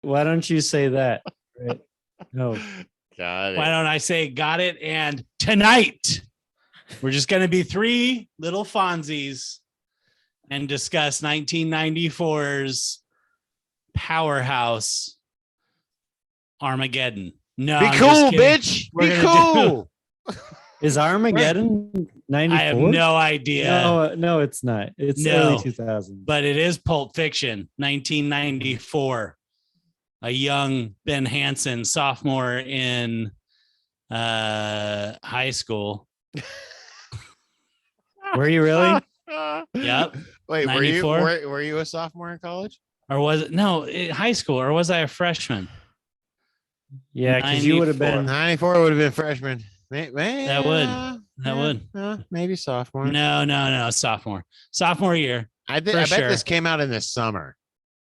Why don't you say that? Right? No. Got it. Why don't I say got it? And tonight, we're just going to be three little Fonzies and discuss 1994's powerhouse Armageddon. No, Be I'm cool, just kidding. bitch. We're Be gonna cool. Is Armageddon 94? I have no idea. No, it's not. It's No. early 2000s. But it is Pulp Fiction, 1994. A young Ben Hansen, sophomore in high school. Were you really? Yep. Wait, 94? were you a sophomore in college? Or was it high school, or was I a freshman? Yeah, because you would have been 94 would have been freshman. Man, That would. Maybe sophomore. No, sophomore year. I bet this came out in the summer.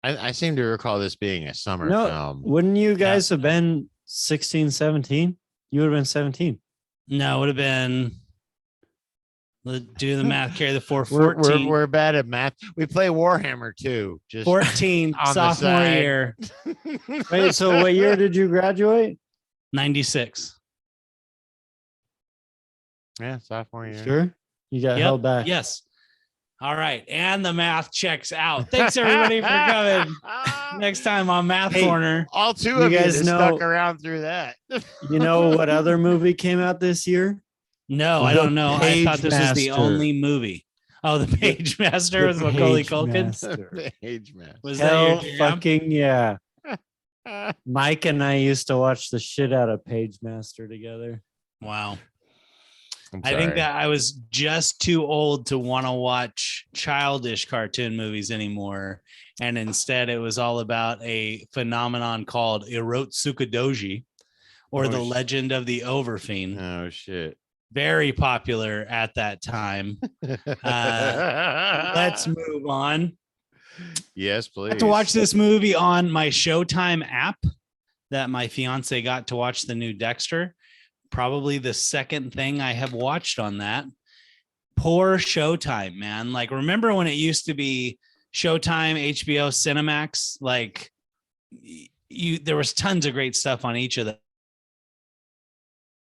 I seem to recall this being a summer film. Wouldn't you guys have been 16, 17? You would have been 17. No, it would have been. Let's do the math. Carry the 414. We're bad at math. We play Warhammer too. Just 14 on the sophomore side. year. Wait, so what year did you graduate? 96. Yeah, sophomore year. Sure. You got held back. Yes. All right. And the math checks out. Thanks everybody for coming. Next time on Math Corner. All two You of you guys just know- stuck around through that. You know what other movie came out this year? No, I don't know. I thought this was the Page Master. only movie. Oh, the Page Master with Macaulay Page Culkin. Master. Age man. Was Hell that your jam? fucking yeah. Mike and I used to watch the shit out of Page Master together. Wow. I'm I think sorry. that I was just too old to want to watch childish cartoon movies anymore. And instead, it was all about a phenomenon called Erotsukadoji, or Oh, the shit. Legend of the Overfiend. Oh shit. Very popular at that time. Let's move on. Yes, I please. got to watch this movie on my Showtime app that my fiance got to watch the new Dexter. Probably the second thing I have watched on that. Poor Showtime, man. Like, remember when it used to be Showtime, HBO, Cinemax? Like, there was tons of great stuff on each of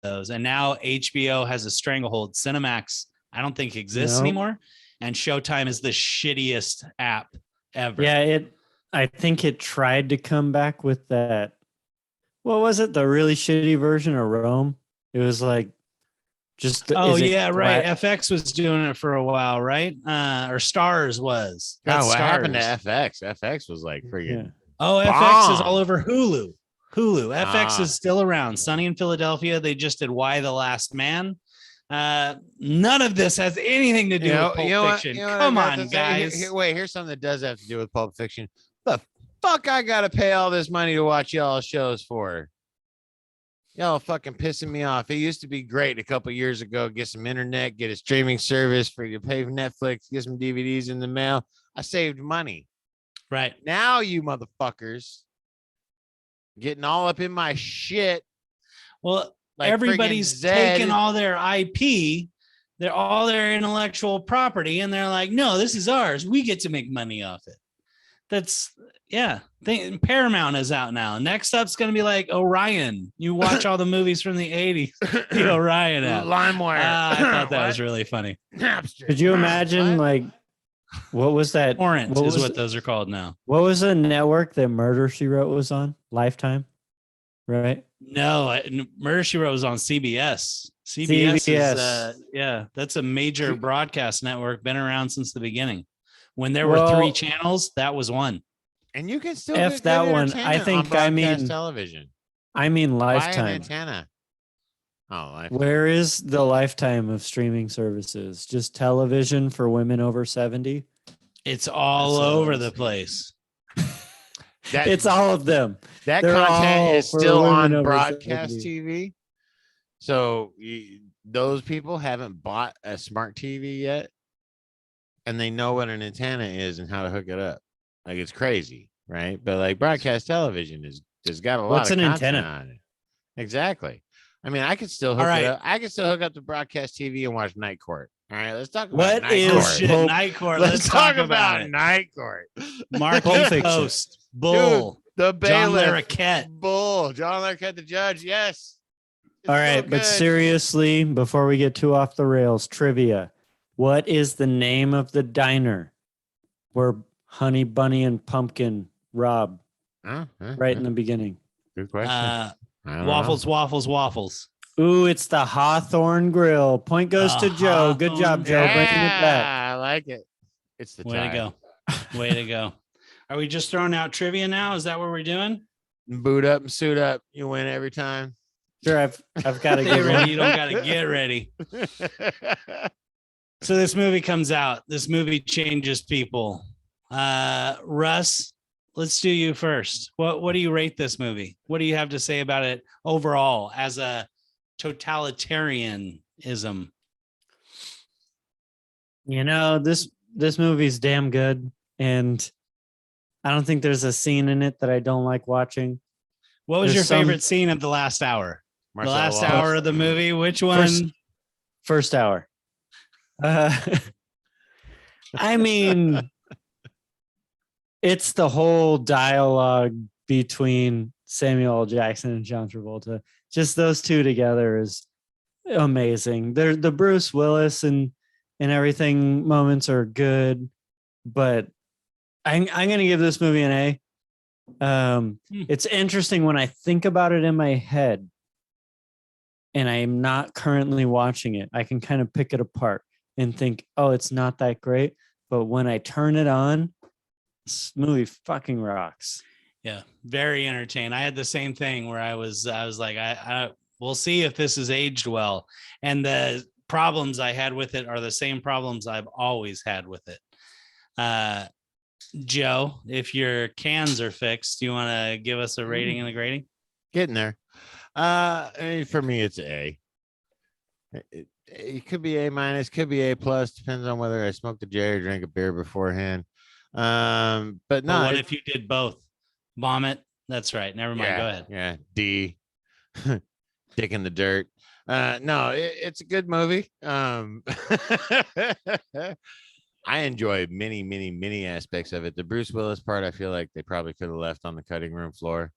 those. And now HBO has a stranglehold. Cinemax, I don't think exists Nope. anymore. And Showtime is the shittiest app ever. Yeah, I think it tried to come back with that. What was it? The really shitty version of Rome? It was like just Oh, is it yeah, right. flat- FX was doing it for a while, right? Or Stars was. That's Oh, what happened to Stars. FX? FX was like freaking. Yeah. Oh, FX is Bomb. all over Hulu. FX Ah. is still around. Sunny in Philadelphia. They just did Why the Last Man. None of this has anything to do with Pulp Fiction. Come on, guys. Here's something that does have to do with Pulp Fiction. The fuck I gotta pay all this money to watch y'all shows for? Y'all fucking pissing me off. It used to be great a couple years ago. Get some internet, get a streaming service for you, pay for Netflix, get some DVDs in the mail. I saved money. Right. Now you motherfuckers getting all up in my shit. Well, Like everybody's friggin' Zed. taking all their IP, they're all their intellectual property, and they're like, no, this is ours. We get to make money off it. That's Paramount is out now. Next up's gonna be like Orion. You watch all the movies from the 80s. The Orion app. LimeWire. I thought that was really funny. Napster. Could you imagine like what was that? Torrent What is was- what those are called now. What was the network that Murder She Wrote was on? Lifetime, right? No, Murder She Wrote was on CBS. CBS is that's a major broadcast network, been around since the beginning. When there were Well- 3 channels, that was one. And you can still F get that good one. entertainment I think on I broadcast mean- television. I mean Buy an Lifetime. antenna. Oh, Lifetime. Where is the Lifetime of streaming services? Just television for women over 70? It's all That's over what the it's- place. That, It's all of them. that they're content all is for still women on over broadcast 70. TV. So those people haven't bought a smart TV yet, and they know what an antenna is and how to hook it up. Like, it's crazy, right? But like broadcast television has got a lot What's of an content antenna? on it. Exactly. I mean, I could still hook All right. it up. I could still hook up to broadcast TV and watch Night Court. All right, let's talk about What Night is Court. Shit, Pulp- Night Court. Let's talk about it. Night Court. Marquee Pulp Fiction. Post. Bull. The John bailiff. Larroquette. Bull. John Larroquette, the judge. Yes. It's All so right, but good. seriously, before we get too off the rails, trivia. What is the name of the diner where Honey Bunny and Pumpkin rob right in the beginning? Good question. I don't Waffles, know. waffles, waffles. Ooh, it's the Hawthorne Grill. Point goes to Joe. Good job, Joe. Hawthorne Bringing it back. I like it. It's the Way tie. to go. Way to go. Are we just throwing out trivia now? Is that what we're doing? Boot up and suit up. You win every time. Sure, I've got to Get get ready. ready. You don't got to get ready. So this movie comes out. This movie changes people. Russ, let's do you first. What do you rate this movie? What do you have to say about it overall as a totalitarianism? You know, this movie's damn good, and I don't think there's a scene in it that I don't like watching. What was There's your some- favorite scene of the last hour? Marcelo the last Wallace. hour of the movie? Which one? First hour. I mean, it's the whole dialogue between Samuel L. Jackson and John Travolta. Just those two together is amazing. They're the Bruce Willis and everything moments are good, but I'm gonna give this movie an A. It's interesting when I think about it in my head, and I am not currently watching it. I can kind of pick it apart and think, oh, it's not that great. But when I turn it on, this movie fucking rocks. Yeah, very entertaining. I had the same thing where I was like, we'll see if this is aged well. And the problems I had with it are the same problems I've always had with it. Joe, if your cans are fixed, do you want to give us a rating and a grading? Getting there. For me, it's A. It could be A minus, could be A plus, depends on whether I smoked a J or drank a beer beforehand. But no, But what if you did both? Vomit. That's right. Never mind. Yeah, Go ahead. Yeah, D. Dick in the dirt. No, it's a good movie. I enjoy many aspects of it. The Bruce Willis part, I feel like they probably could have left on the cutting room floor.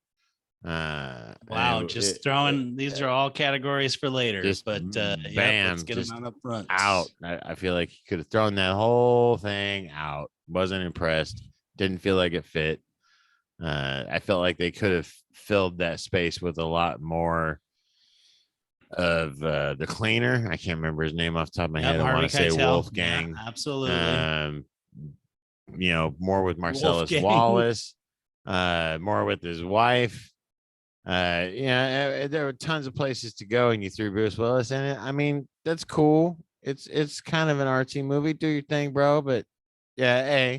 Wow, just throwing these are all categories for later. Just But bam, let's get just them out up front. out. I feel like he could have thrown that whole thing out. Wasn't impressed. Didn't feel like it fit. I felt like they could have filled that space with a lot more of the cleaner. I can't remember his name off the top of my head. I want to say Wolfgang. Yeah, absolutely. More with Marcellus Wolfgang. Wallace, more with his wife. There were tons of places to go, and you threw Bruce Willis in it. I mean, that's cool. It's kind of an artsy movie. Do your thing, bro. But yeah,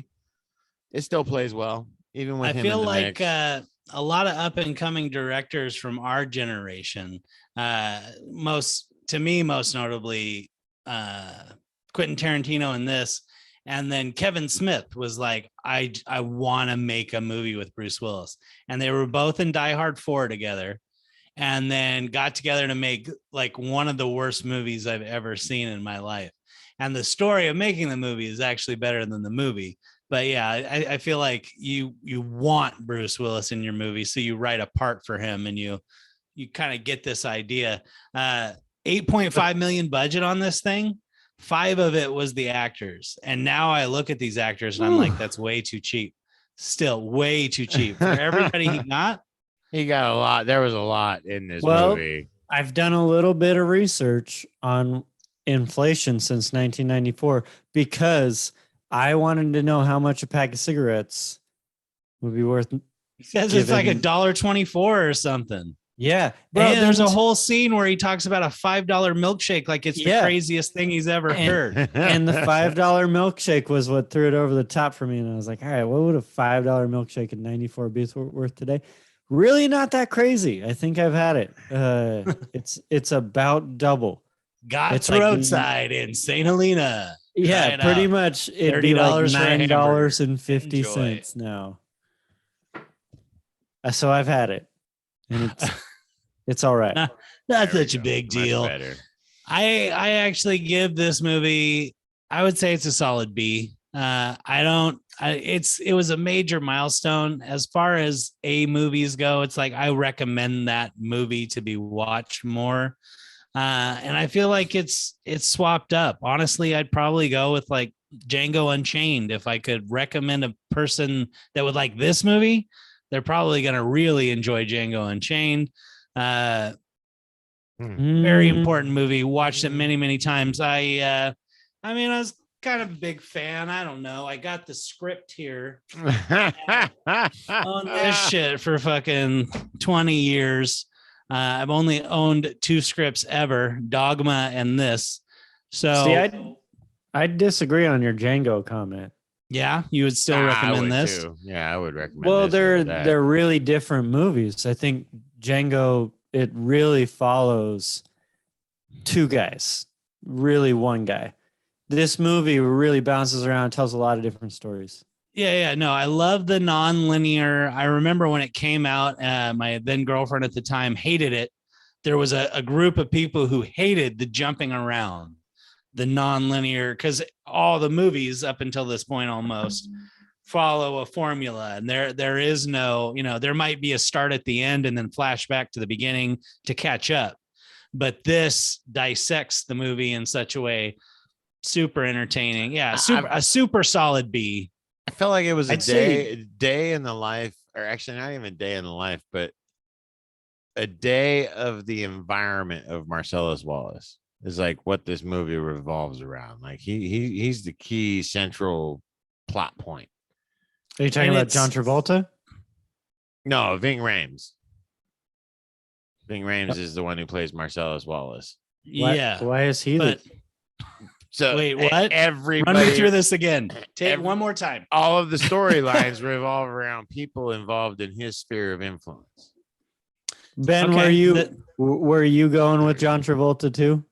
it still plays well, even with I him feel in the like mix. a lot of up and coming directors from our generation, most notably Quentin Tarantino in this, and then Kevin Smith was like, I want to make a movie with Bruce Willis, and they were both in Die Hard 4 together, and then got together to make like one of the worst movies I've ever seen in my life. And the story of making the movie is actually better than the movie. But yeah, I feel like you want Bruce Willis in your movie, so you write a part for him, and you kind of get this idea. 8.5 million budget on this thing. 5 of it was the actors, and now I look at these actors and I'm like, that's way too cheap. Still way too cheap for everybody he got. He got a lot. There was a lot in this movie. I've done a little bit of research on inflation since 1994 because I wanted to know how much a pack of cigarettes would be worth. He says it's like $1.24 or something. Yeah, bro. There's a whole scene where he talks about a $5 milkshake, like it's the craziest thing he's ever heard. And the $5 milkshake was what threw it over the top for me. And I was like, all right, what would a $5 milkshake in 94 be worth today? Really not that crazy. I think I've had it. It's about double. It's roadside in St. Helena. Yeah, pretty much. It'd be like $9.50 now. So I've had it, and it's all right. Not such a big deal. I actually give this movie, I would say it's a solid B. It was a major milestone as far as movies go. It's like I recommend that movie to be watched more. And I feel like it's swapped up. Honestly, I'd probably go with like Django Unchained. If I could recommend a person that would like this movie, they're probably going to really enjoy Django Unchained. Very important movie. Watched it many, many times. I was kind of a big fan. I don't know. I got the script here on this shit for fucking 20 years. I've only owned 2 scripts ever, Dogma and this. So see, I disagree on your Django comment. Yeah, you would still recommend this? Too. Yeah, I would recommend well, this they're really different movies. I think Django, it really follows 2 guys, really one guy. This movie really bounces around, tells a lot of different stories. Yeah. No, I love the non-linear. I remember when it came out, my then girlfriend at the time hated it. There was a group of people who hated the jumping around, the non-linear, because all the movies up until this point almost follow a formula, and there is no, there might be a start at the end and then flashback to the beginning to catch up. But this dissects the movie in such a way, super entertaining. Yeah, a super solid B. I felt like it was a day in the life, or actually not even a day in the life, but a day of the environment of Marcellus Wallace is like what this movie revolves around. Like he's the key central plot point. Are you talking about John Travolta? No, Ving Rhames. Ving Rhames is the one who plays Marcellus Wallace. Why is he So wait, what? Everybody, run me through this again. Take one more time. All of the storylines revolve around people involved in his sphere of influence. Ben, were you going with John Travolta too?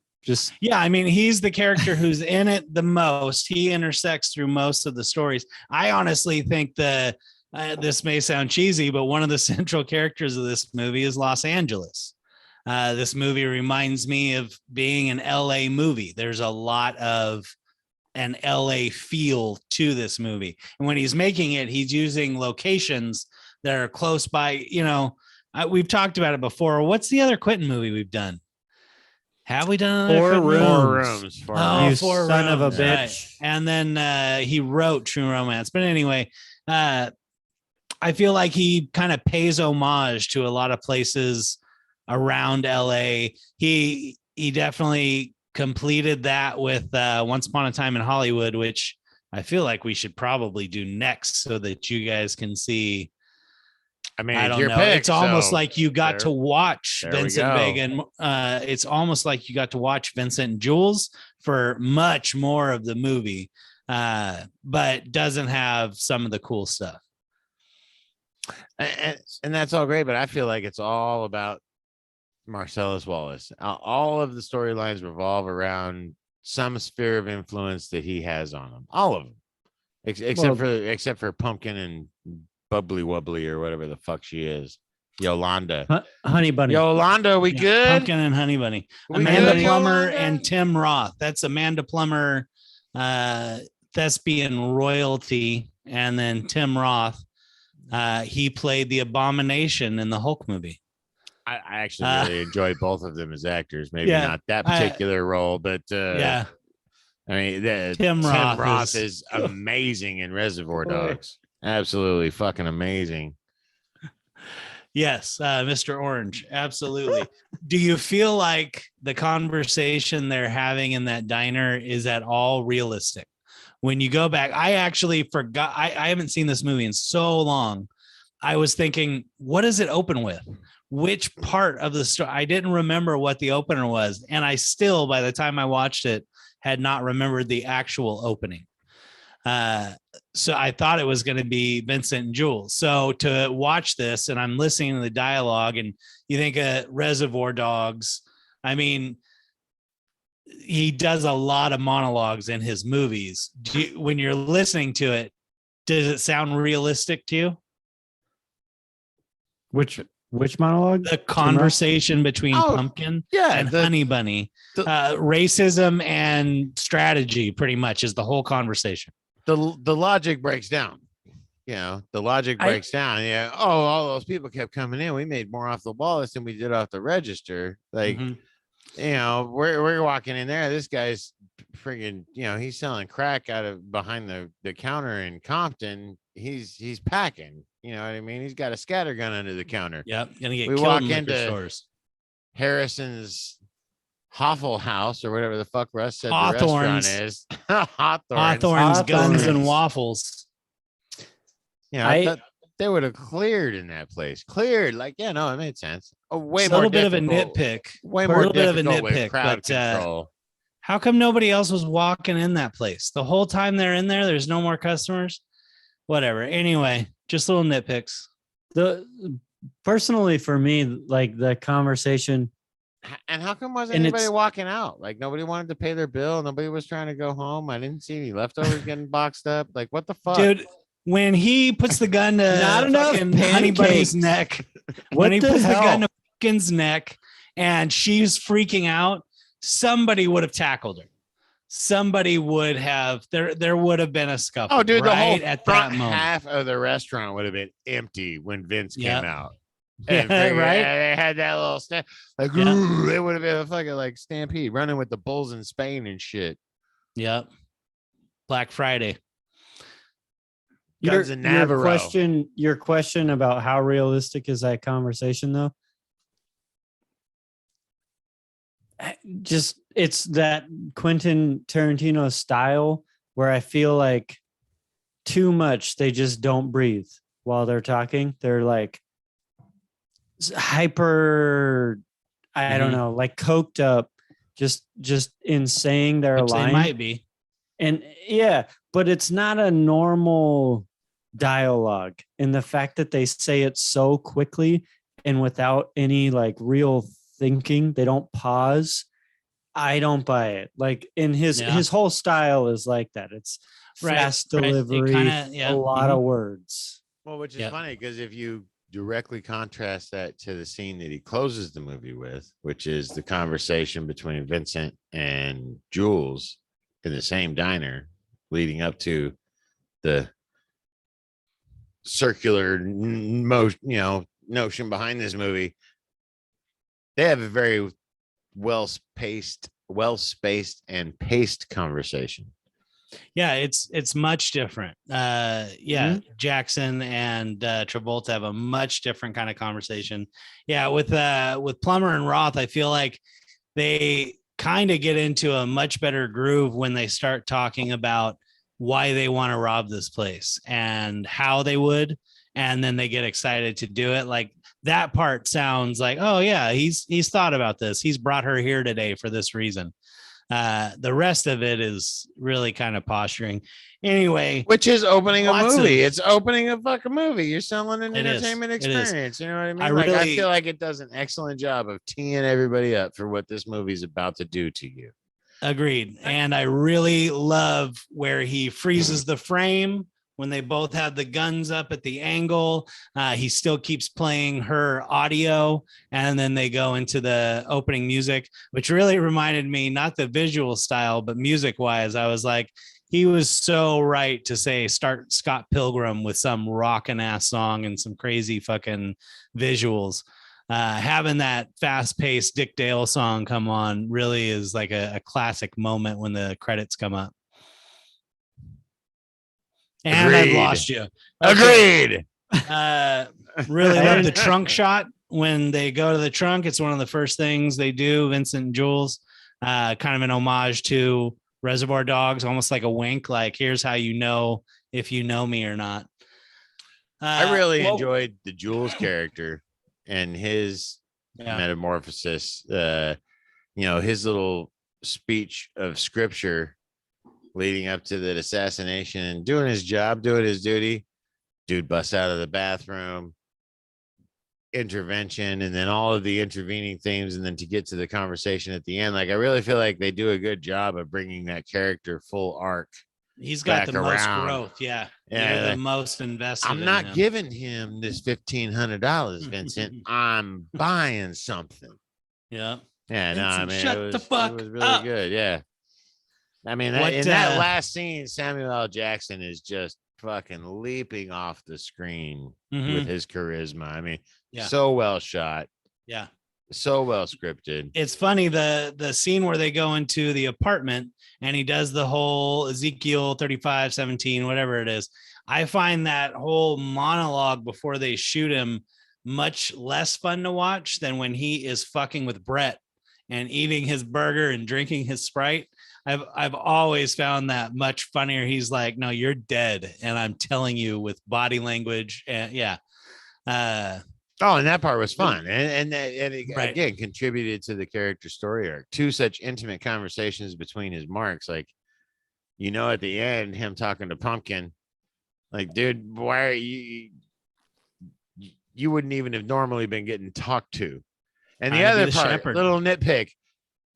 I mean, he's the character who's in it the most. He intersects through most of the stories. I honestly think this may sound cheesy, but one of the central characters of this movie is Los Angeles. This movie reminds me of being an LA movie. There's a lot of an LA feel to this movie. And when he's making it, he's using locations that are close by. We've talked about it before. What's the other Quentin movie we've done? Have we done Four Rooms? Four Rooms. You son of a bitch. Right. And then he wrote True Romance. But anyway, I feel like he kind of pays homage to a lot of places around LA. He definitely completed that with Once Upon a Time in Hollywood, which I feel like we should probably do next so that you guys can see. I mean, I don't know. It's almost like you got to watch Vincent Vega. It's almost like you got to watch Vincent and Jules for much more of the movie, but doesn't have some of the cool stuff. And that's all great, but I feel like it's all about Marcellus Wallace. All of the storylines revolve around some sphere of influence that he has on them. All of them, except for Pumpkin and Bubbly Wubbly or whatever the fuck she is. Yolanda. Honey Bunny. Yolanda, we good? Pumpkin and Honey Bunny. Amanda Plummer and Tim Roth. That's Amanda Plummer, thespian royalty. And then Tim Roth, he played the Abomination in the Hulk movie. I actually really enjoyed both of them as actors. Maybe not that particular role, but I mean, Tim Roth is amazing in Reservoir Dogs. Absolutely fucking amazing. Yes, Mr. Orange. Absolutely. Do you feel like the conversation they're having in that diner is at all realistic? When you go back, I actually forgot. I haven't seen this movie in so long. I was thinking, what does it open with? Which part of the story? I didn't remember what the opener was. And I still, by the time I watched it, had not remembered the actual opening. So I thought it was going to be Vincent and Jules. So to watch this, and I'm listening to the dialogue, and you think of Reservoir Dogs. I mean, he does a lot of monologues in his movies. When you're listening to it, does it sound realistic to you? Which monologue? The conversation between Pumpkin and Honey Bunny. Racism and strategy pretty much is the whole conversation. the logic breaks down. You know, the logic breaks down. Yeah. Oh, all those people kept coming in. We made more off the wallets than we did off the register. Like, Mhm. you know, we're walking in there. This guy's friggin', you know, he's selling crack out of behind the counter in Compton. He's packing. You know what I mean? He's got a scatter gun under the counter. Yep. Gonna get We killed walk in liquor into stores. Harrison's Hoffle House or whatever the fuck Russ said the Hawthorne's. restaurant is. Hawthorne's. Hawthorne's Guns and Hawthorne's. Waffles. You know, they would have cleared in that place. Cleared. Like, yeah, no, it made sense. Oh, way It's a more little bit of a difficult. nitpick. Way A more little bit of a difficult with nitpick, crowd but control. how come nobody else was walking in that place the whole time they're in there? There's no more customers. Whatever. Anyway, just little nitpicks. Personally for me, like the conversation, And how come wasn't And anybody it's- walking out? Like nobody wanted to pay their bill. Nobody was trying to go home. I didn't see any leftovers getting boxed up. Like what the fuck? Dude, when he puts the gun to Not enough fucking Honey Bunny's pancakes. neck, what when he the puts the hell? gun to Fuckin's neck and she's freaking out, somebody would have tackled her. Somebody would have, there would have been a scuffle. Oh, dude, the whole right at front that moment. half of the restaurant would have been empty when Vince Yep. came out. Yeah, And figured, right? They had that little snap. Like, Yeah. ooh, it would have been a fucking like stampede running with the bulls in Spain and shit. Yep. Black Friday. Guns in Navarro. Your question about how realistic is that conversation though? Just it's that Quentin Tarantino style where I feel like too much they just don't breathe while they're talking. They're like hyper, I don't know, like coked up, just in saying their Which line. they might be. And yeah, but it's not a normal dialogue. And the fact that they say it so quickly and without any like real thinking, they don't pause. I don't buy it. Like in his whole style is like that. It's fast delivery, a lot of words. Well, which is funny because if you directly contrast that to the scene that he closes the movie with, which is the conversation between Vincent and Jules in the same diner leading up to the circular notion behind this movie, they have a very well spaced and paced conversation. Yeah, it's much different. Jackson and Travolta have a much different kind of conversation. Yeah, with Plummer and Roth, I feel like they kind of get into a much better groove when they start talking about why they want to rob this place and how they would, and then they get excited to do it. Like that part sounds like, oh yeah, he's thought about this. He's brought her here today for this reason. The rest of it is really kind of posturing. Anyway, which is opening a movie. It's opening a fucking movie. You're selling an entertainment It experience. You know what I mean? I I feel like it does an excellent job of teeing everybody up for what this movie's about to do to you. Agreed. And I really love where he freezes the frame when they both have the guns up at the angle. He still keeps playing her audio, and then they go into the opening music, which really reminded me, not the visual style, but music wise. I was like, he was so right to say start Scott Pilgrim with some rockin' ass song and some crazy fucking visuals. Having that fast-paced Dick Dale song come on really is like a classic moment when the credits come up. And I've lost you. Okay. Agreed. Really love the trunk shot when they go to the trunk. It's one of the first things they do, Vincent and Jules. Kind of an homage to Reservoir Dogs, almost like a wink, like here's how you know if you know me or not. I really enjoyed the Jules character and his metamorphosis. His little speech of scripture leading up to the assassination and doing his job, doing his duty. Dude busts out of the bathroom, intervention, and then all of the intervening themes, and then to get to the conversation at the end. Like, I really feel like they do a good job of bringing that character full arc. He's got the most growth. Yeah. Yeah. You're the most invested. I'm not giving him this $1,500, Vincent. I'm buying something. Yeah. Yeah. No, I mean, shut the fuck it was really up. good. Yeah. I mean, in that last scene, Samuel L. Jackson is just fucking leaping off the screen with his charisma. I mean, so well shot. Yeah. So well scripted. It's funny, the scene where they go into the apartment and he does the whole Ezekiel 35:17, whatever it is. I find that whole monologue before they shoot him much less fun to watch than when he is fucking with Brett and eating his burger and drinking his Sprite. I've always found that much funnier. He's like, no, you're dead. And I'm telling you with body language. And yeah. Oh, and that part was fun. And it, again, contributed to the character story arc. Two such intimate conversations between his marks. Like, at the end, him talking to Pumpkin, like, dude, why are you wouldn't even have normally been getting talked to. And the other part, shepherd. Little nitpick,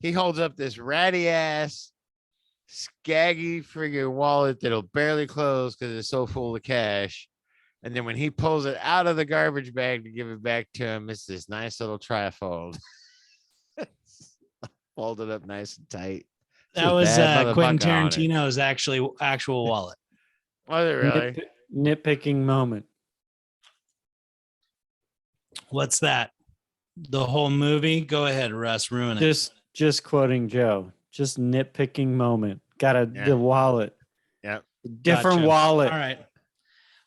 he holds up this ratty ass, scaggy friggin' wallet that'll barely close because it's so full of cash. And then when he pulls it out of the garbage bag to give it back to him, it's this nice little trifold. Folded up nice and tight. That was Quentin Tarantino's actual wallet. Was it really? Nitpicking moment. What's that? The whole movie? Go ahead, Russ. Ruin it. Just quoting Joe. Just nitpicking moment. The wallet. Yeah. Different wallet. All right.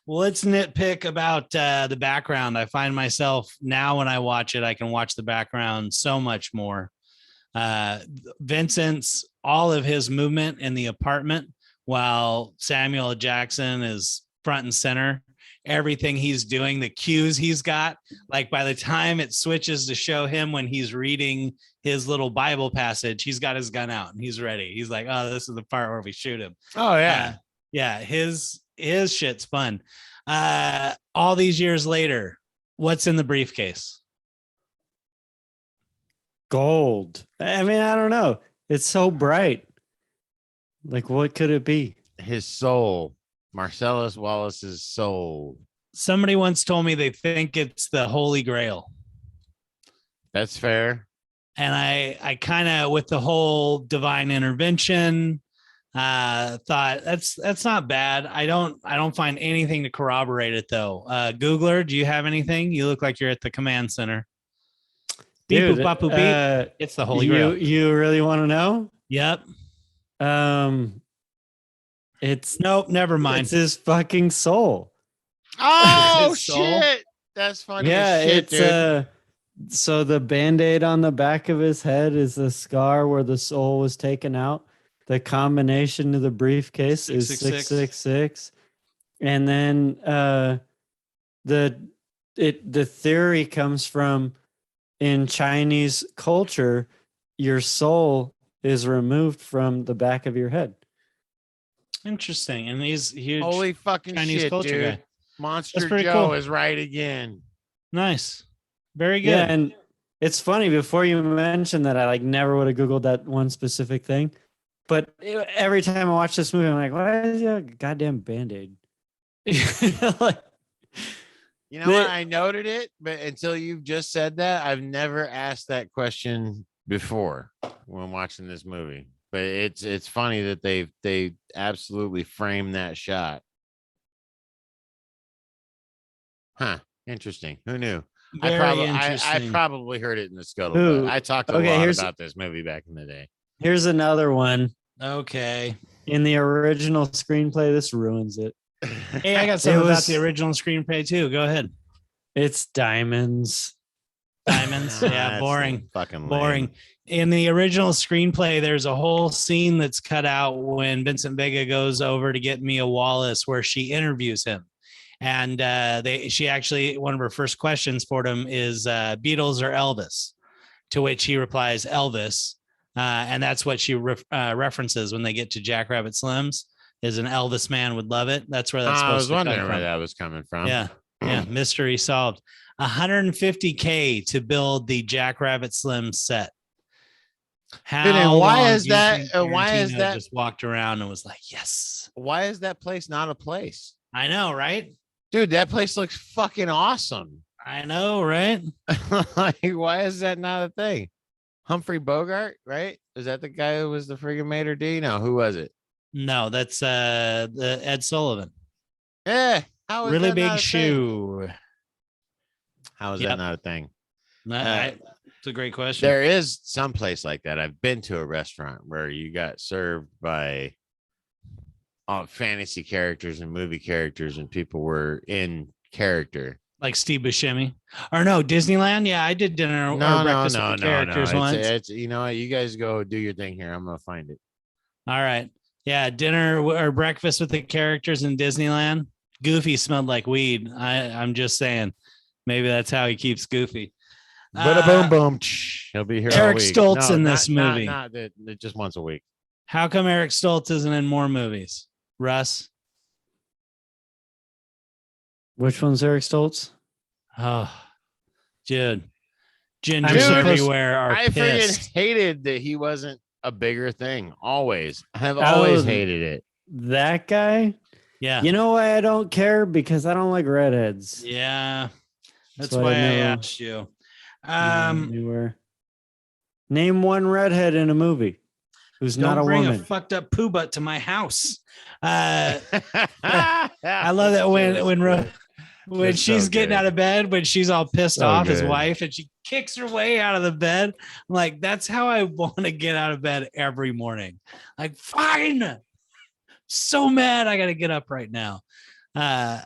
Well, let's nitpick about the background. I find myself now when I watch it, I can watch the background so much more. Vincent's, all of his movement in the apartment while Samuel Jackson is front and center. Everything he's doing, the cues he's got, like by the time it switches to show him when he's reading his little Bible passage, he's got his gun out and he's ready. He's like, oh, this is the part where we shoot him. Oh, yeah. Yeah. His shit's fun. All these years later, what's in the briefcase? Gold. I mean, I don't know. It's so bright. Like, what could it be? His soul. Marcellus Wallace's soul. Somebody once told me they think it's the Holy Grail. That's fair. And I kind of, with the whole divine intervention, thought that's not bad. I don't find anything to corroborate it though. Googler, do you have anything? You look like you're at the command center. Dude, beep, boop, boop, beep. It's the Holy Grail. You really want to know? Yep. It's nope, never mind. It's his fucking soul. Oh shit. That's funny. Yeah, as shit, it's dude. So the band-aid on the back of his head is the scar where the soul was taken out. The combination of the briefcase is 666. And then the theory comes from, in Chinese culture, your soul is removed from the back of your head. Interesting. And he's huge. Holy fucking Chinese shit, culture dude. guy. Monster Joe is right again. Nice. Very good. Yeah, and it's funny, before you mentioned that, I never would have Googled that one specific thing. But every time I watch this movie, I'm like, why is he a goddamn Band-Aid? What? I noted it, but until you've just said that, I've never asked that question before when watching this movie. But it's funny that they absolutely framed that shot. Huh. Interesting. Who knew? I probably heard it in the scuttlebutt. I talked a lot about this movie back in the day. Here's another one. Okay. In the original screenplay, this ruins it. Hey, I got something about the original screenplay too. Go ahead. It's diamonds. Yeah, boring. Fucking boring. Lame. In the original screenplay, there's a whole scene that's cut out when Vincent Vega goes over to get Mia Wallace, where she interviews him. And she actually, one of her first questions for him is Beatles or Elvis, to which he replies Elvis. And that's what she references when they get to Jackrabbit Slims, is an Elvis man would love it. That's where that's supposed to come from. I was wondering where that was coming from. Yeah. Mystery solved. $150K to build the Jackrabbit Slim set. Why is that just walked around and was like, yes. Why is that place not a place? I know, right? Dude, that place looks fucking awesome. I know, right? Like, why is that not a thing? Humphrey Bogart, right? Is that the guy who was the friggin' Mater D? No, who was it? No, that's the Ed Sullivan. Yeah. How is Really that big not a thing? shoe. How is Yep. that not a thing? It's a great question. There is some place like that. I've been to a restaurant where you got served by fantasy characters and movie characters, and people were in character. Like Steve Buscemi, or no, Disneyland. Yeah, I did dinner or breakfast with the characters once. It's you know what? You guys go do your thing here. I'm gonna find it. All right. Yeah, dinner or breakfast with the characters in Disneyland. Goofy smelled like weed. I'm just saying, maybe that's how he keeps Goofy. But boom, boom. He'll be here. Eric all week. Stoltz No, in this movie. Not just once a week. How come Eric Stoltz isn't in more movies? Russ? Which one's Eric Stoltz? Oh, dude. I'm Gingers supposed- everywhere are I pissed. freaking hated that he wasn't a bigger thing. Always. I have always hated it. That guy? Yeah. You know why I don't care? Because I don't like redheads. Yeah. That's why why I never- asked you. Anywhere. Name one redhead in a movie who's not a Don't bring woman. a fucked up poo butt to my house. I love that when she's getting out of bed, when she's all pissed So off his good. wife and she kicks her way out of the bed. I'm like, that's how I want to get out of bed every morning. Like, fine. So mad I gotta get up right now. Yeah.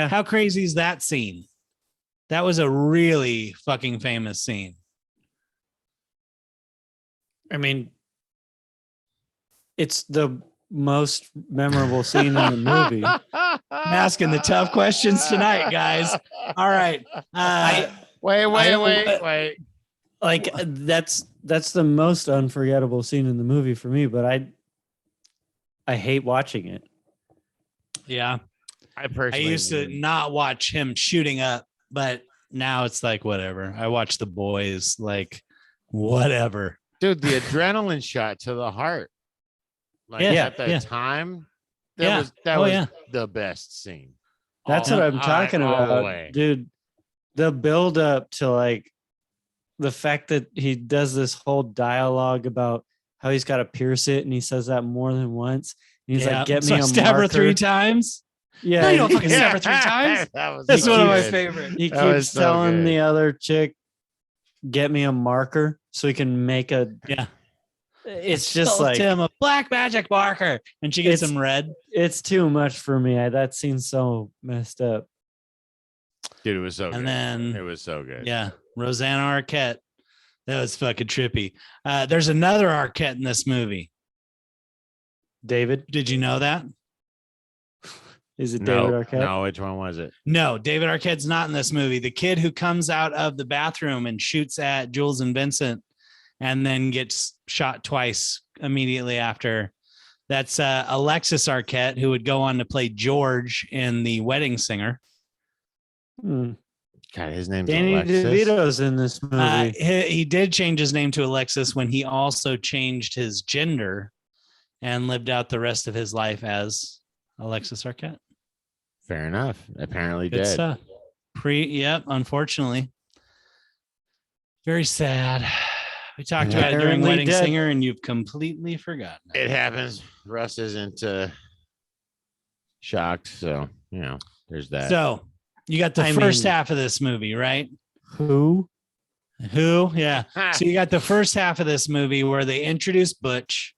How crazy is that scene? That was a really fucking famous scene. I mean, it's the most memorable scene in the movie. I'm asking the tough questions tonight, guys. All right. Wait. Like that's the most unforgettable scene in the movie for me, but I hate watching it. Yeah. I I personally used to not watch him shooting up, but now it's like whatever. I watch The Boys, like whatever. dude, the adrenaline shot to the heart. Like Yeah, at that yeah. time, Yeah. that Oh, was yeah. the best scene. That's All- what I'm talking all the about, way. dude. The build up to like the fact that he does this whole dialogue about how he's got to pierce it, and he says that more than once. And he's like, "Get So me I a stab her marker." 3 times. Yeah, No, you don't he- fucking stab her 3 times. That was That's so one of my good. favorite. He That was keeps so telling good. the other chick, "Get me a marker so he can make a." Yeah. It's just Told like him a black magic marker, and she gets It's- him red. it's too much for me. That seems so messed up. Dude, it was so good. And then It was so good. yeah, Rosanna Arquette. That was fucking trippy. There's another Arquette in this movie. David, Did you know that? is it No, David Arquette? no, which one was it? No, David Arquette's not in this movie. The kid who comes out of the bathroom and shoots at Jules and Vincent and then gets shot twice immediately after. That's Alexis Arquette, who would go on to play George in The Wedding Singer. Hmm. God, his name's Danny Alexis. DeVito's in this movie. He did change his name to Alexis when he also changed his gender and lived out the rest of his life as Alexis Arquette. Fair enough. Apparently Good dead. stuff. Yep, unfortunately. Very sad. We talked about it during Apparently Wedding dead. Singer and you've completely forgotten. It happens. Russ isn't shocked, so you know, there's that. So you got the I first mean- half of this movie, right? Who? Who? Yeah. So you got the first half of this movie where they introduce Butch.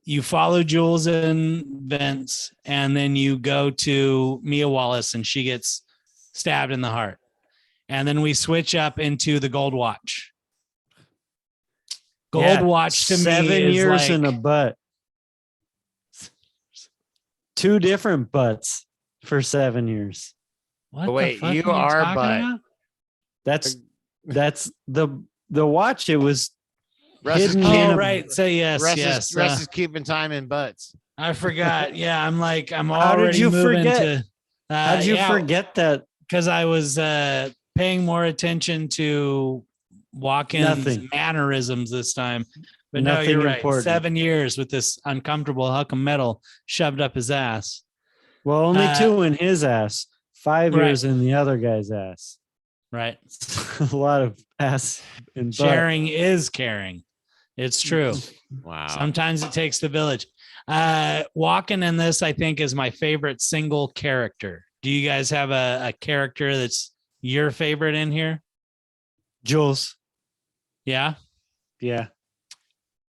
You follow Jules and Vince, and then you go to Mia Wallace and she gets stabbed in the heart. And then we switch up into the Gold Watch. Gold Yeah, Watch to 7 me is years like, in a butt. 2 different butts for 7 years. what But wait, the fuck you are are talking butt. about? That's the watch. It was Russ is hidden keeping, in Oh, a- right. Say yes. Russ, yes. Russ is keeping time in butts. I forgot. Yeah, I'm like, I'm How did already you moving forget? to. How did you forget that? Because I was paying more attention to Walken's Nothing. mannerisms this time. But no, Nothing you're right. important. 7 years with this uncomfortable hunk of metal shoved up his ass. Well, only Uh, 2 in his ass, 5 right. years in the other guy's ass. Right. A lot of ass and butt. Sharing is caring. It's true. Wow. Sometimes it takes the village. Walking in this, I think, is my favorite single character. Do you guys have a character that's your favorite in here? Jules. Yeah. Yeah.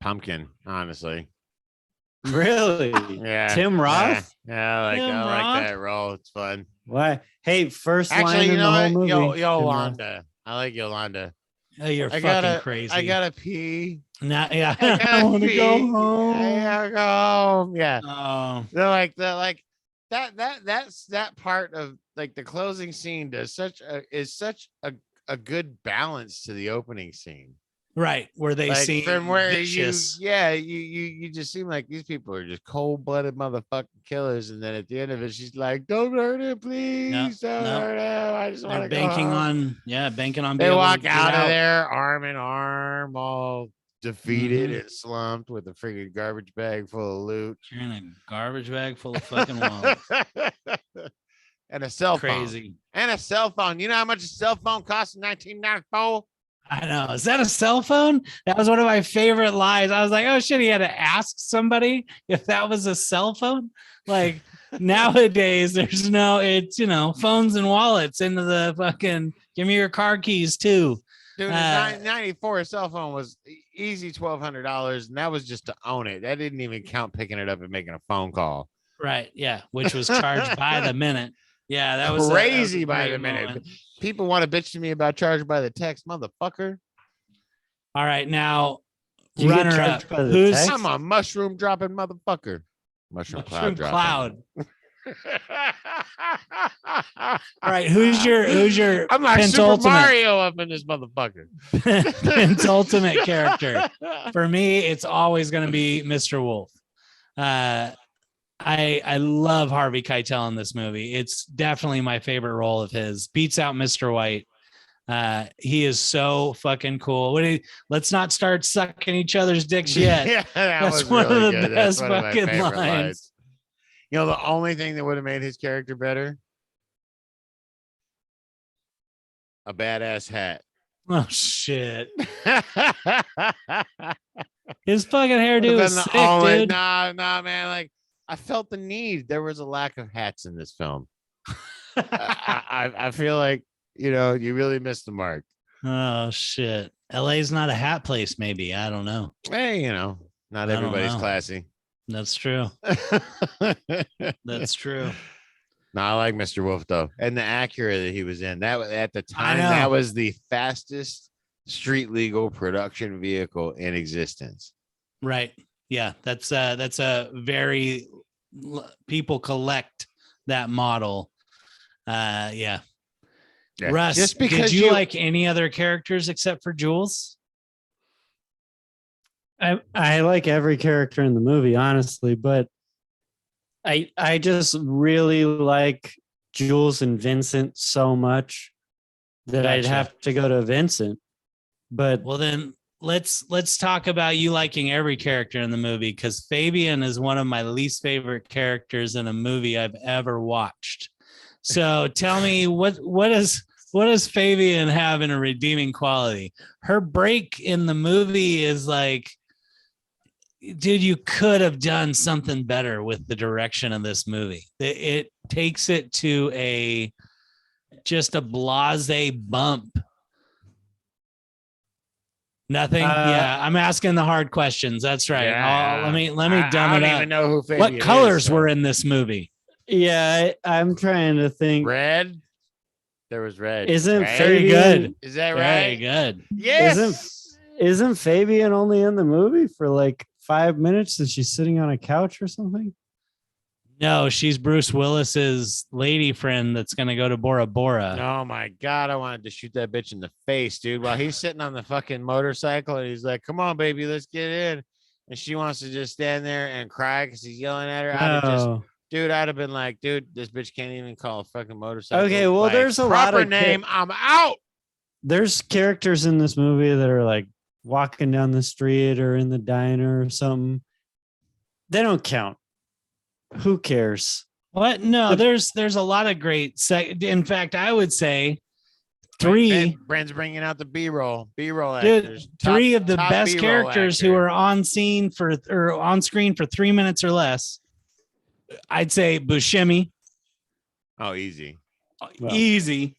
Pumpkin, honestly. Really? Yeah. Tim Roth? Yeah, I Tim like Roth? that role. It's fun. Why? Hey, first line Actually, in you know the whole what? movie. Yolanda. I like Yolanda. Oh, you're I fucking gotta crazy. I gotta pee. Yeah. I gotta I want to pee. go I home. gotta go home. Yeah. Oh, They're like that part of like the closing scene is such a good balance to the opening scene. right. Where they Like seem from where vicious. you just seem like these people are just cold-blooded motherfucking killers, and then at the end of it, she's like, "Don't hurt him, please. Don't no. hurt him. I just want They're to go banking home." banking on They being able walk to get out of there arm in arm, all defeated and slumped with a freaking garbage bag full of loot. You're in a garbage bag full of fucking wallets. And a cell phone. Crazy. And a cell phone. You know how much a cell phone cost in 1994? I know. Is that a cell phone? That was one of my favorite lines. I was like, oh shit, he had to ask somebody if that was a cell phone. Like nowadays, there's no, it's, phones and wallets into the fucking, give me your car keys too. Dude, in 94, a cell phone was easy $1,200, and that was just to own it. That didn't even count picking it up and making a phone call. Right. Yeah. Which was charged by the minute. Yeah. That was crazy by great the minute. moment. People want to bitch to me about charged by the text, motherfucker. All right. Now, Do you get runner up. charged by the Who's text? I'm a mushroom dropping motherfucker. Mushroom cloud dropping. Cloud. All right. Who's your I'm like Super penultimate Mario up in this motherfucker. penultimate character? For me, it's always going to be Mr. Wolf. I love Harvey Keitel in this movie. It's definitely my favorite role of his. Beats out Mr. White. He is so fucking cool. Let's not start sucking each other's dicks yet. Yeah, That's was one of really the good. That's best one of my fucking favorite lines. You know, the only thing that would have made his character better? A badass hat. Oh shit. His fucking hairdo Would've is been sick, the only- dude. Nah, man. Like, I felt the need. There was a lack of hats in this film. I feel like, you really missed the mark. Oh shit. LA's not a hat place, maybe. I don't know. Hey, not don't everybody's know. classy. That's true. That's true. No, I like Mr. Wolf though, and the Acura that he was in. That was at the time know. that was the fastest street legal production vehicle in existence. Right. Yeah. That's a very people collect that model. Yeah. Russ, just because did you like any other characters except for Jules? I like every character in the movie, honestly, but I just really like Jules and Vincent so much that I'd Gotcha. have to go to Vincent. But Well, then let's talk about you liking every character in the movie, because Fabian is one of my least favorite characters in a movie I've ever watched. So tell me what does Fabian have in a redeeming quality? Her break in the movie is like, dude, you could have done something better with the direction of this movie. It takes it to just a blase bump. Nothing. Yeah, I'm asking the hard questions. That's right. Yeah. Let me dumb I it don't up. even know who Fabian What colors is, so. were in this movie? yeah, I'm trying to think. Red? There was red. Isn't right? Very Fabian good. Is that Very right? good. Yes. Isn't Fabian only in the movie for like 5 minutes and she's sitting on a couch or something? No, she's Bruce Willis's lady friend that's going to go to Bora Bora. Oh my God, I wanted to shoot that bitch in the face, dude. While he's sitting on the fucking motorcycle and he's like, "Come on, baby, let's get in." And she wants to just stand there and cry because he's yelling at her. I'd have been like, dude, this bitch can't even call a fucking motorcycle. Okay, well, like, there's a proper lot of name. I'm out. There's characters in this movie that are like walking down the street or in the diner or something. They don't count. Who cares? What? No, there's a lot of great. In fact, I would say three. Brent's bringing out the B-roll Dude, actors. three of the top best B-roll characters actor. who are on scene or on screen for 3 minutes or less. I'd say Buscemi, Oh, easy. Well. easy.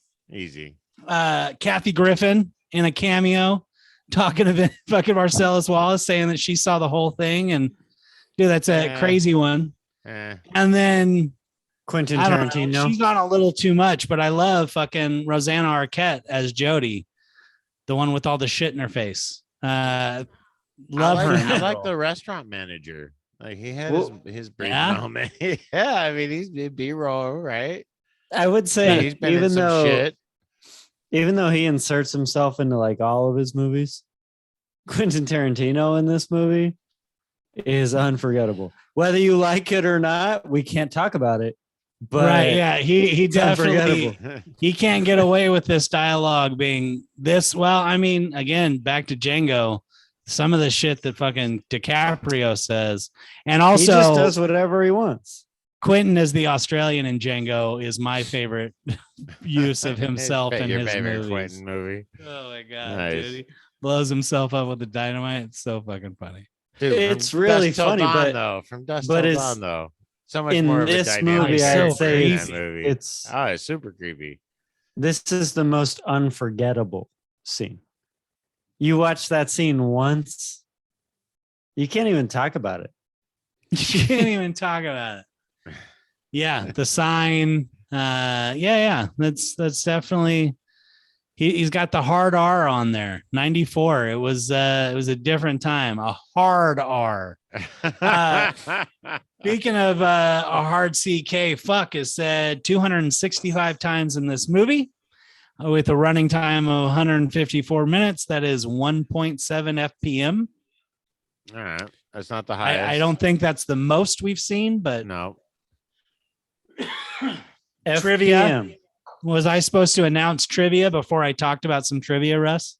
Kathy Griffin in a cameo, talking to fucking Marcellus Wallace, saying that she saw the whole thing, and dude, that's a crazy one. And then Quentin I don't know, Tarantino. she's on a little too much, but I love fucking Rosanna Arquette as Jody, the one with all the shit in her face. Love her. I like the restaurant manager. Like he had his brief moment. Yeah, I mean he's B-roll, right? I would say he's been in some shit. Even though he inserts himself into like all of his movies, Quentin Tarantino in this movie is unforgettable. Whether you like it or not, we can't talk about it. But right, yeah, he definitely he can't get away with this dialogue being this. Well, I mean, again, back to Django, some of the shit that fucking DiCaprio says, and also he just does whatever he wants. Quentin as the Australian in Django is my favorite use of himself in his movies. Quentin movie. Oh my god, nice. dude. He blows himself up with the dynamite. It's so fucking funny. Dude, it's really funny, from Dusk Till Dawn, though. So much in more of a this dynamic movie, I'd say in that movie. it's super creepy. This is the most unforgettable scene. You watch that scene once, you can't even talk about it. You can't even talk about it. Yeah, the sign. Yeah. That's definitely. He's got the hard R on there. 94. It was a different time. A hard R. Speaking of a hard CK, fuck is said 265 times in this movie with a running time of 154 minutes. That is 1.7 FPM. All right. That's not the highest. I don't think that's the most we've seen, but no. Trivia. FPM. Was I supposed to announce trivia before I talked about some trivia, Russ?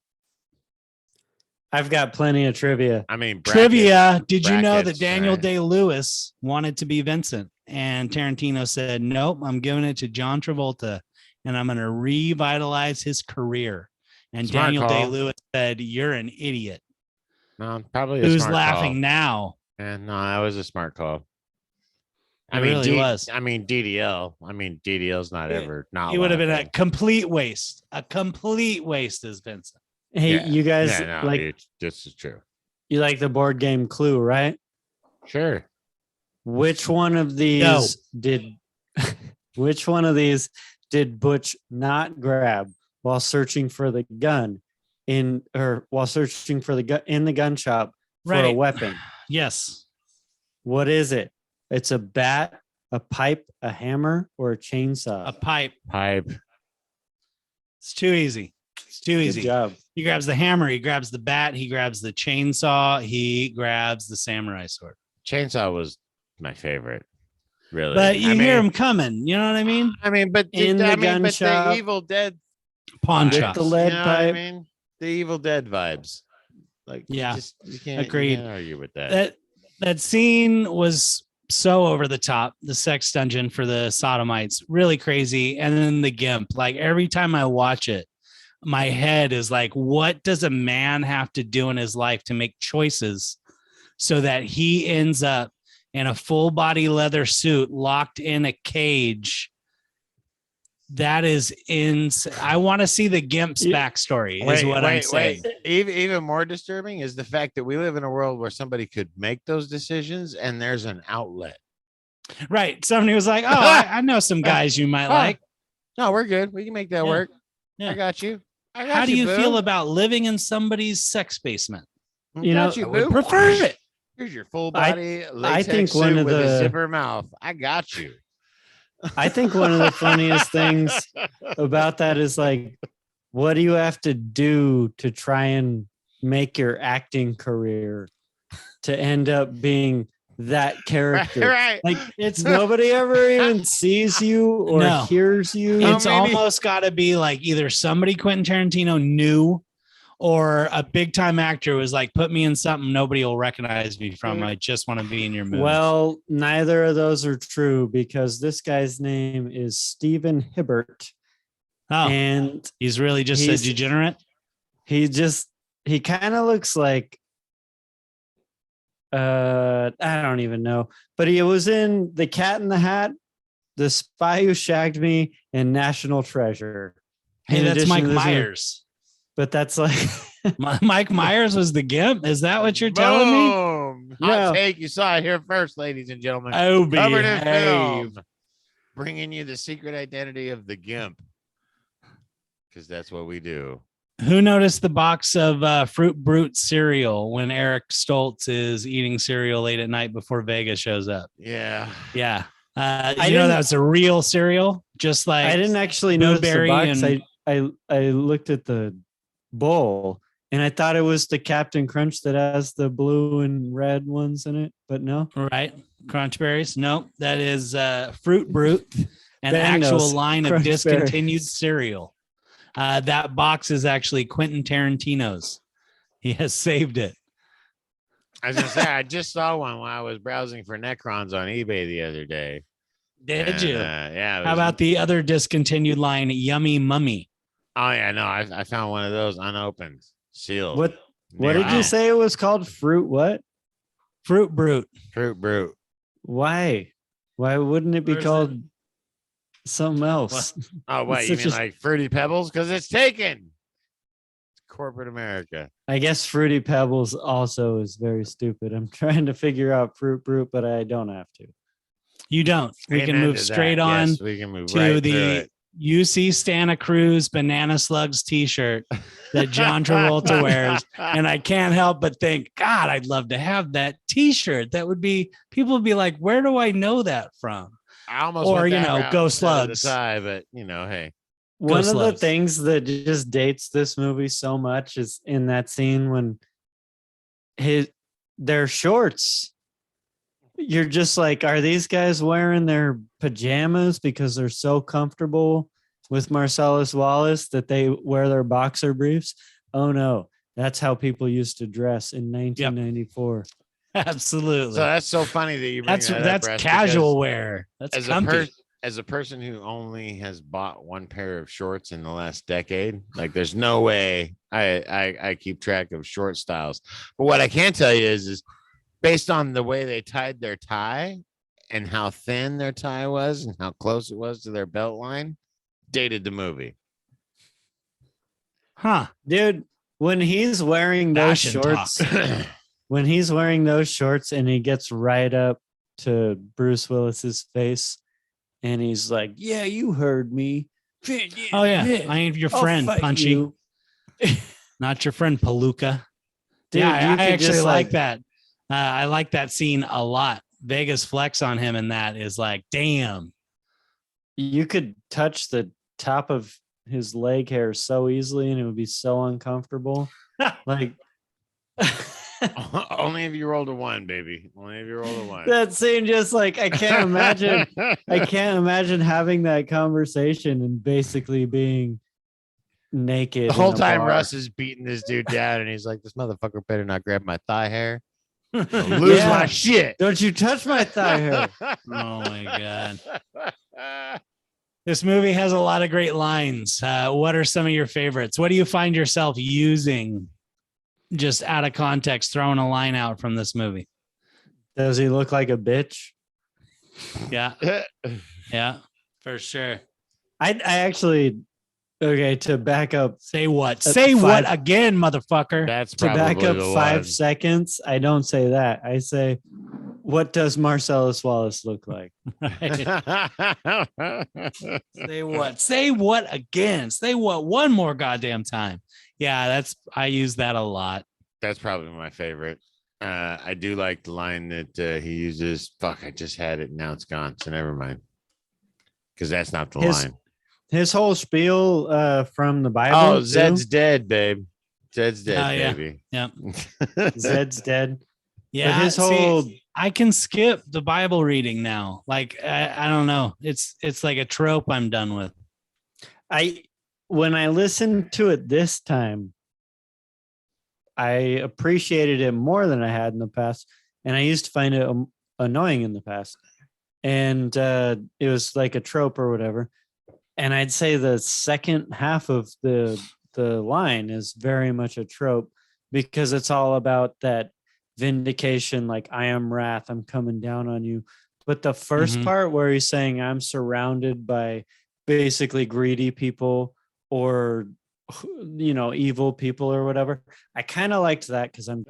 I've got plenty of trivia. I mean, trivia. Did you know that brackets, Daniel right. Day-Lewis wanted to be Vincent, and Tarantino said, "Nope, I'm giving it to John Travolta, and I'm going to revitalize his career." And Smart Daniel call. Day-Lewis said, "You're an idiot." No, probably. Who's smart laughing call. now? And no, that was a smart call. It really was. I mean, DDL. I mean, DDL's not ever not. He would have been a laughing. complete waste. A complete waste as Vincent. Hey, Yeah. you guys Yeah, no, like dude, this is true. you like the board game Clue, right? Sure. Which one of these did which one of these did Butch not grab while searching for the gun while searching for the gun in the gun shop for a weapon? Yes. What is it? It's a bat, a pipe, a hammer, or a chainsaw. A pipe. It's too easy. Good job. He grabs the hammer, he grabs the bat, he grabs the chainsaw, he grabs the samurai sword. Chainsaw was my favorite. Really. But you hear him coming. You know what I mean? I mean, but the Evil Dead pawn vibes, shop. The lead you know pipe. What I mean? The Evil Dead vibes. Like, yeah, you can't, agreed. You can't argue with that. That scene was so over the top. The sex dungeon for the sodomites, really crazy. And then the gimp. Like every time I watch it, my head is like, what does a man have to do in his life to make choices so that he ends up in a full body leather suit locked in a cage? That is insane. I want to see the gimp's backstory is what I'm saying. Even more disturbing is the fact that we live in a world where somebody could make those decisions and there's an outlet. Right. Somebody was like, oh, I know some guys you might like. No, we're good. We can make that work. Yeah. I got you. How do you feel about living in somebody's sex basement? You know, I would prefer it. Here's your full body. I think one of with the a zipper mouth. I got you. I think one of the funniest things about that is like, what do you have to do to try and make your acting career to end up being that character? Right. Like it's nobody ever even sees you or hears you. It's almost got to be like either somebody Quentin Tarantino knew or a big time actor was like, put me in something nobody will recognize me from. I just want to be in your movie. Well, neither of those are true because this guy's name is Steven Hibbert. Oh, and he's really just a he's- degenerate. he kind of looks like I don't even know, but he was in The Cat in the Hat, The Spy Who Shagged Me, and National Treasure. Hey, In that's addition Mike to this movie- Myers. But that's like Mike Myers was the gimp. Is that what you're telling me? Boom. No. Hot take. You saw it here first, ladies and gentlemen. Oh, Covered in behave. film. Bringing you the secret identity of the gimp. Because that's what we do. Who noticed the box of Fruit Brute cereal when Eric Stoltz is eating cereal late at night before Vega shows up? Yeah. Yeah. I You know didn't- that's a real cereal, just like I didn't actually notice the Blueberry box. and- I looked at the bowl and I thought it was the Captain Crunch that has the blue and red ones in it, but no. right Crunch Berries. Nope, that is Fruit Brute, an Bang actual those line of Crunch discontinued Berries. cereal. That box is actually Quentin Tarantino's. He has saved it. I was going to say, I just saw one while I was browsing for Necrons on eBay the other day. Did And, you? yeah. it How was- about the other discontinued line, Yummy Mummy? Oh, yeah. No, I found one of those unopened, sealed. What did Wow. you say it was called? Fruit what? Fruit Brute. Fruit Brute. Why? Why wouldn't it be Where's called something else? Oh, what? It's You such mean a- like Fruity Pebbles? Because it's taken. It's corporate America. I guess Fruity Pebbles also is very stupid. I'm trying to figure out Fruit Brute, but I don't have to. You don't. We can Amen move to that. straight on Yes, we can move to right through the it. UC Santa Cruz Banana Slugs t-shirt that John Travolta wears. And I can't help but think, God, I'd love to have that t-shirt. That would be, people would be like, where do I know that from? I almost or, went you that know, route go instead of the Slugs. tie, but hey, One of the Slugs. things that just dates this movie so much is in that scene when their shorts. You're just like, are these guys wearing their pajamas because they're so comfortable with Marcellus Wallace that they wear their boxer briefs? Oh no, that's how people used to dress in 1994. Absolutely. so that's so funny that you bring that up, That's Russ, casual because wear. That's As comfy. as a person who only has bought one pair of shorts in the last decade, like there's no way I keep track of short styles. But what I can tell you is based on the way they tied their tie and how thin their tie was and how close it was to their belt line, dated the movie. Huh. Dude, when he's wearing those Fashion shorts, talk. when he's wearing those shorts and he gets right up to Bruce Willis's face and he's like, "Yeah, you heard me." Oh yeah. I ain't your I'll friend, fight Punchy. you." Not your friend, Palooka. Dude, yeah, you I could actually just, like that. I like that scene a lot. Vegas flex on him, and that is like, damn. You could touch the top of his leg hair so easily and it would be so uncomfortable. Like Only if you rolled a one, baby. Only if you rolled a one. that scene, just like I can't imagine. I can't imagine having that conversation and basically being naked. The whole in a time bar. Russ is beating this dude down, and he's like, "This motherfucker better not grab my thigh hair. I'll lose Yeah. my shit." Don't you touch my thigh hair. Oh my god. This movie has a lot of great lines. What are some of your favorites? What do you find yourself using just out of context, throwing a line out from this movie? Does he look like a bitch? Yeah. Yeah, for sure. I actually, okay, to back up, Say what? That's Say what five- again, motherfucker? That's to back probably up the 5 one. seconds, I don't say that. I say, what does Marcellus Wallace look like? Say what? Say what again? Say what one more goddamn time? Yeah, I use that a lot. That's probably my favorite. I do like the line that he uses. Fuck, I just had it. Now it's gone. So never mind. Because that's not the His line. His whole spiel from the Bible. Oh, too. Zed's dead, babe. Zed's dead, Oh, yeah. baby. Yeah. Zed's dead. Yeah, But his whole I can skip the Bible reading now. Like I don't know. It's like a trope I'm done with. when I listened to it this time, I appreciated it more than I had in the past, and I used to find it annoying in the past. And it was like a trope or whatever. And I'd say the second half of the line is very much a trope because it's all about that vindication, like I am wrath, I'm coming down on you. But the first Mhm. part where he's saying I'm surrounded by basically greedy people or evil people or whatever, I kind of liked that because I'm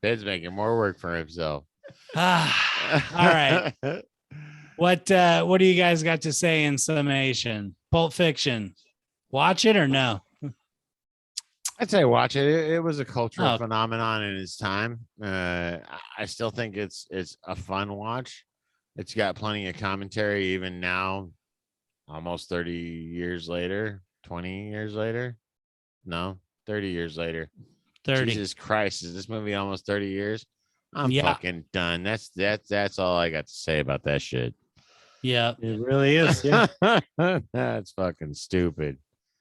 Ben's making more work for himself. All right. What do you guys got to say in summation? Pulp Fiction. Watch it or no? I'd say watch it. It was a cultural Oh. phenomenon in its time. I still think it's a fun watch. It's got plenty of commentary even now, almost 30 years later, 20 years later. No, 30 years later. 30. Jesus Christ, is this movie almost 30 years? I'm Yeah. fucking done. That's all I got to say about that shit. Yeah. it really is. Yeah. That's fucking stupid.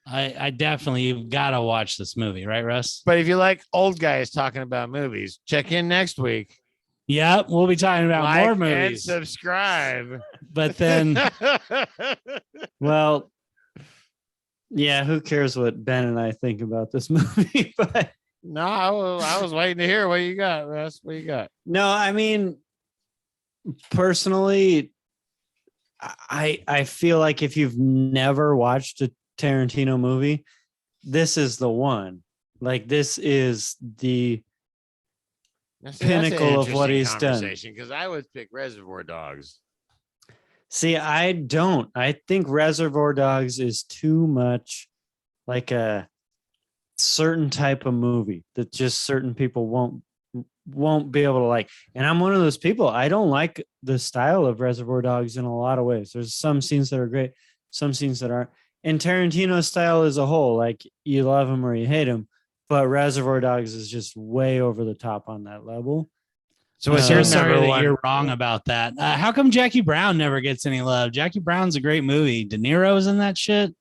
I definitely, you've got to watch this movie, right, Russ? But if you like old guys talking about movies, check in next week. Yeah, we'll be talking about Like more and movies. subscribe. But then Well, yeah, who cares what Ben and I think about this movie? But no, I was waiting to hear what you got, Russ. What you got? no, I mean, personally, I feel like if you've never watched a Tarantino movie, this is the one. Like this is the pinnacle of what he's done. Because I would pick Reservoir Dogs. See, I don't. I think Reservoir Dogs is too much like a certain type of movie that just certain people won't be able to like. And I'm one of those people. I don't like the style of Reservoir Dogs in a lot of ways. There's some scenes that are great, some scenes that aren't. And Tarantino's style as a whole, like you love him or you hate him, but Reservoir Dogs is just way over the top on that level. So what's so your sorry number that one? you're wrong about that. How come Jackie Brown never gets any love? Jackie Brown's a great movie. De Niro's in that shit.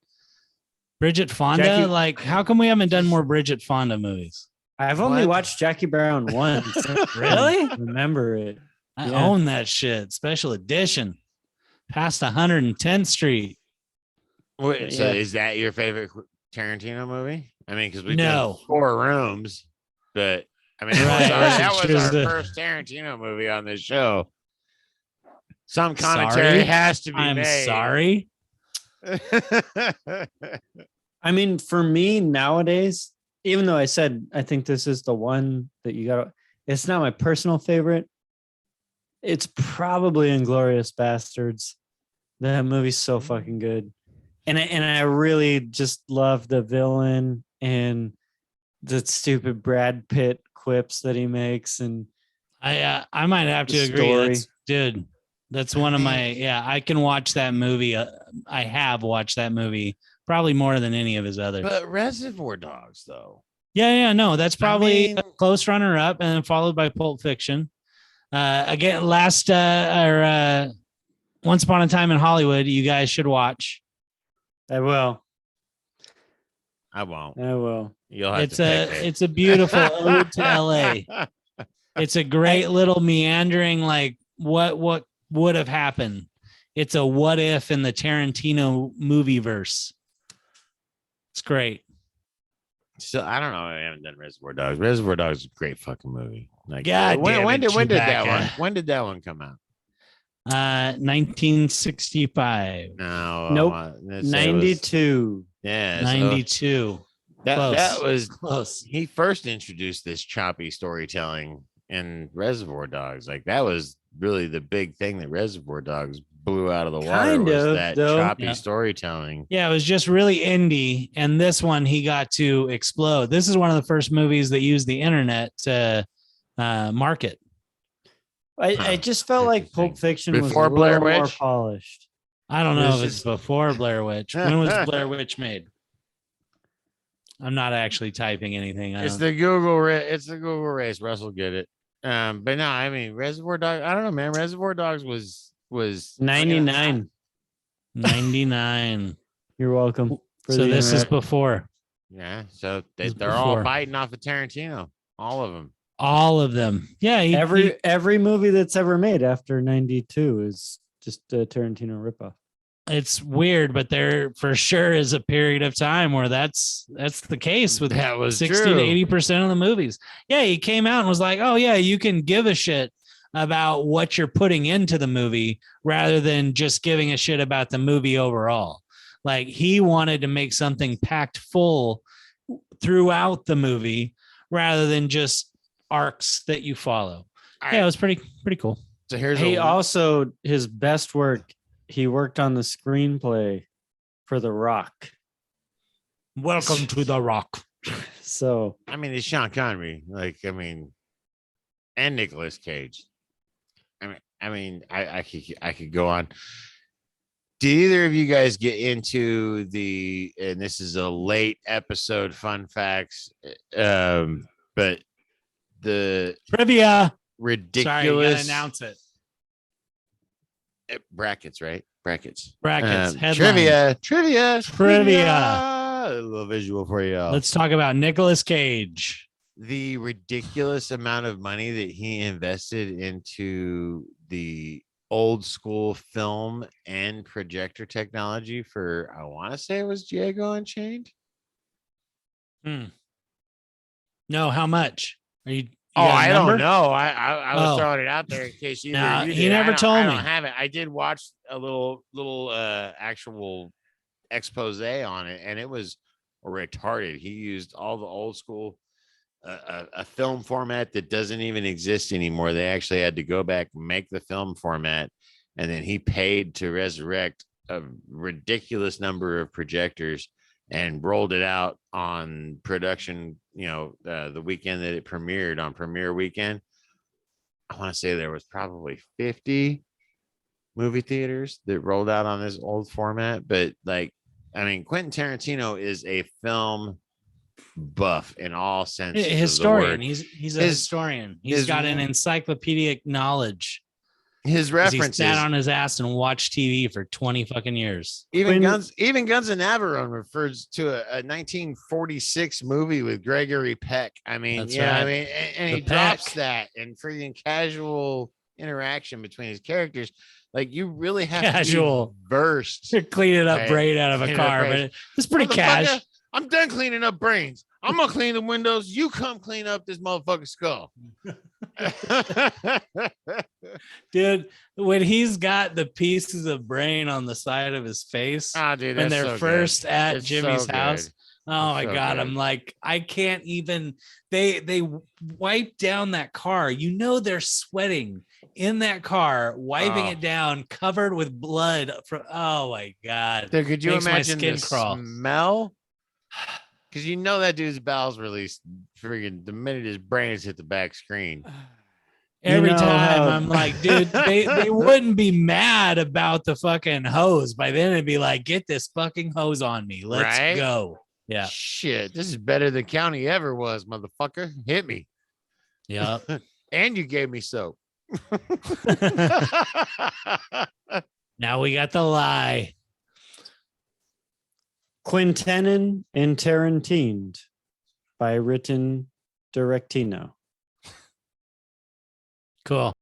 Bridget Fonda. Like, how come we haven't done more Bridget Fonda movies? I've only What? watched Jackie Brown once. Really? Remember it. I Yeah. own that shit. Special edition. Past 110th Street. Wait, so Yeah. is that your favorite Tarantino movie? I mean, because we No. did 4 Rooms, but I mean, Right. that was Choose our the- first Tarantino movie on this show. Some commentary Sorry? has to be I'm made. sorry. I mean, for me nowadays, even though I said I think this is the one that you got, it's not my personal favorite. It's probably Inglorious Bastards. That movie's so fucking good, and I really just love the villain and the stupid Brad Pitt quips that he makes, and I might have to The agree. story. Dude, that's one of my, I can watch that movie. I have watched that movie probably more than any of his others. But Reservoir Dogs, though. Yeah, no, that's probably mean- a close runner up, and then followed by Pulp Fiction. Again, Once Upon a Time in Hollywood, you guys should watch. I will. I won't. I will. You'll have It's to pick it. it's a beautiful ode to LA. It's a great little meandering, like what would have happened. It's a what if in the Tarantino movie verse. It's great. So I don't know. I haven't done Reservoir Dogs. Reservoir Dogs is a great fucking movie. Like, God damn when it, did that Chewbacca. one? When did that one come out? 1965, No, Nope. let's say it was- 92. Yeah, so 92. that Close. was Close. he first introduced this choppy storytelling in Reservoir Dogs. Like that was really the big thing that Reservoir Dogs blew out of the water. Kind Was of, that though. choppy Yeah. storytelling? Yeah, it was just really indie. And this one, he got to explode. This is one of the first movies that used the internet to market. I just felt like Pulp Interesting. Fiction was Before a Blair little more Witch? polished. I don't It know was if it's just- before Blair Witch. When was Blair Witch made? I'm not actually typing anything. It's the Google. It's the Google race. Russell get it. But no, I mean Reservoir Dogs. I don't know, man. Reservoir Dogs was 99. 99. You're welcome. for So the this is internet. before. Yeah, so It was they're all before. biting off of Tarantino, all of them. All of them. Yeah. every movie that's ever made after 92 is just a Tarantino ripoff. it's weird, but there for sure is a period of time where that's the case with That was 60 true. to 80% of the movies. Yeah, he came out and was like, "Oh yeah, you can give a shit about what you're putting into the movie rather than just giving a shit about the movie overall." Like he wanted to make something packed full throughout the movie rather than just arcs that you follow. Yeah, it was pretty cool. So here's He a also, his best work, he worked on the screenplay for The Rock. Welcome to the Rock. So I mean, it's Sean Connery, like, I mean, and Nicolas Cage. I could go on. Did either of you guys get into and this is a late episode fun facts, but the Trivia. ridiculous Sorry, you gotta announce it. brackets, right? Brackets. Brackets. Headlines. Trivia. A little visual for you all. Let's talk about Nicolas Cage. The ridiculous amount of money that he invested into the old school film and projector technology for, I want to say it was Django Unchained. No, how much? Are you? I don't know. I was throwing it out there in case you. Nah, you he did. never told I me. don't have it. I did watch a little actual expose on it, and it was retarded. He used all the old school a film format that doesn't even exist anymore. They actually had to go back, make the film format, and then he paid to resurrect a ridiculous number of projectors and rolled it out on production, the weekend that it premiered on premiere weekend. I want to say there was probably 50 movie theaters that rolled out on this old format. But Quentin Tarantino is a film buff in all senses. Historian. He's a historian. He's got an encyclopedic knowledge. His references. He sat on his ass and watched TV for 20 fucking years. Even Guns and Navarone refers to a 1946 movie with Gregory Peck. And he drops that in freaking casual interaction between his characters. Like, you really have to be versed. You're cleaning up brain out of a car, but it's pretty cash. I'm done cleaning up brains. I'm gonna clean the windows. You come clean up this motherfucking skull. Dude, when he's got the pieces of brain on the side of his face, dude, when they're so first good. at It's Jimmy's so house. good. Oh my so God. good. I'm like, I can't even, they wipe down that car. They're sweating in that car, wiping it down, covered with blood from, oh my God. Dude, could you Makes my imagine skin the crawl. smell? Because that dude's bowels released friggin' the minute his brains hit the back screen. Every time I'm like, dude, they wouldn't be mad about the fucking hose. By then it'd be like, get this fucking hose on me. Let's go. Yeah. Shit, this is better than County ever was, motherfucker. Hit me. Yeah. And you gave me soap. Now we got the lie. Quintenin and Tarantino by written Directino. Cool.